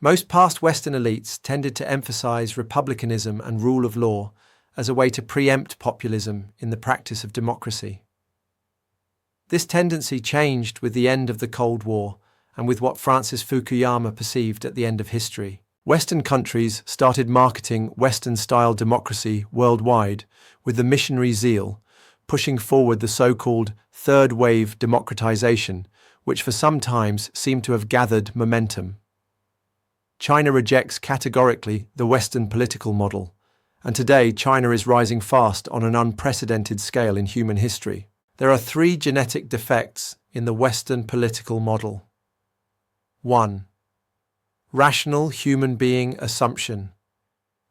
Most past Western elites tended to emphasize republicanism and rule of law as a way to preempt populism in the practice of democracy. This tendency changed with the end of the Cold War and with what Francis Fukuyama perceived at the end of history. Western countries started marketing Western-style democracy worldwide with the missionary zeal, pushing forward the so-called third-wave democratization, which for some times seemed to have gathered momentum. China rejects categorically the Western political model, and today China is rising fast on an unprecedented scale in human history. There are 3 genetic defects in the Western political model. 1. Rational human being assumption.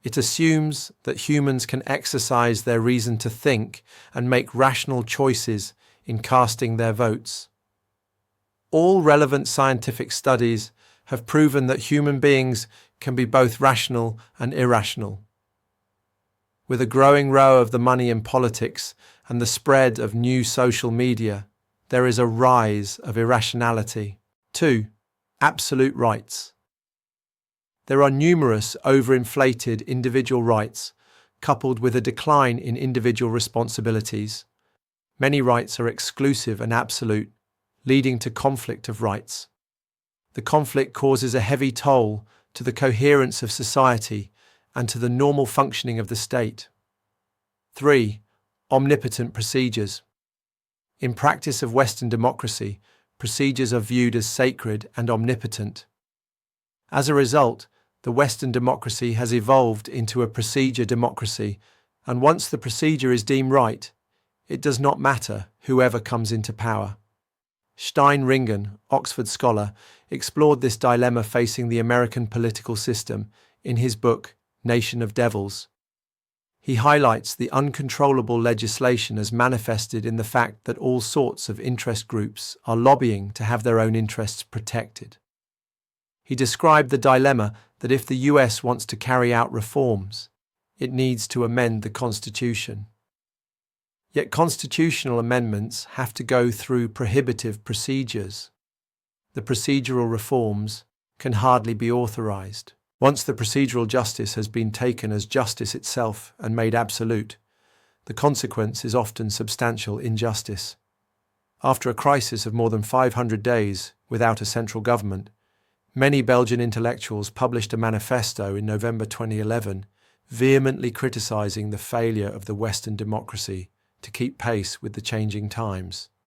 It assumes that humans can exercise their reason to think and make rational choices in casting their votes. All relevant scientific studies have proven that human beings can be both rational and irrational. With a growing row of the money in politics and the spread of new social media, there is a rise of irrationality. 2. Absolute rights. There are numerous overinflated individual rights, coupled with a decline in individual responsibilities. Many rights are exclusive and absolute, leading to conflict of rights. The conflict causes a heavy toll to the coherence of society and to the normal functioning of the state. 3. Omnipotent procedures. In practice of Western democracy, procedures are viewed as sacred and omnipotent. As a result, the Western democracy has evolved into a procedure democracy, and once the procedure is deemed right, it does not matter whoever comes into power. Stein-Ringen, Oxford scholar, explored this dilemma facing the American political system in his book, Nation of Devils. He highlights the uncontrollable legislation as manifested in the fact that all sorts of interest groups are lobbying to have their own interests protected. He described the dilemma that if the US wants to carry out reforms, it needs to amend the Constitution. Yet constitutional amendments have to go through prohibitive procedures. The procedural reforms can hardly be authorized. Once the procedural justice has been taken as justice itself and made absolute, the consequence is often substantial injustice. After a crisis of more than 500 days without a central government, many Belgian intellectuals published a manifesto in November 2011 vehemently criticizing the failure of the Western democracy to keep pace with the changing times.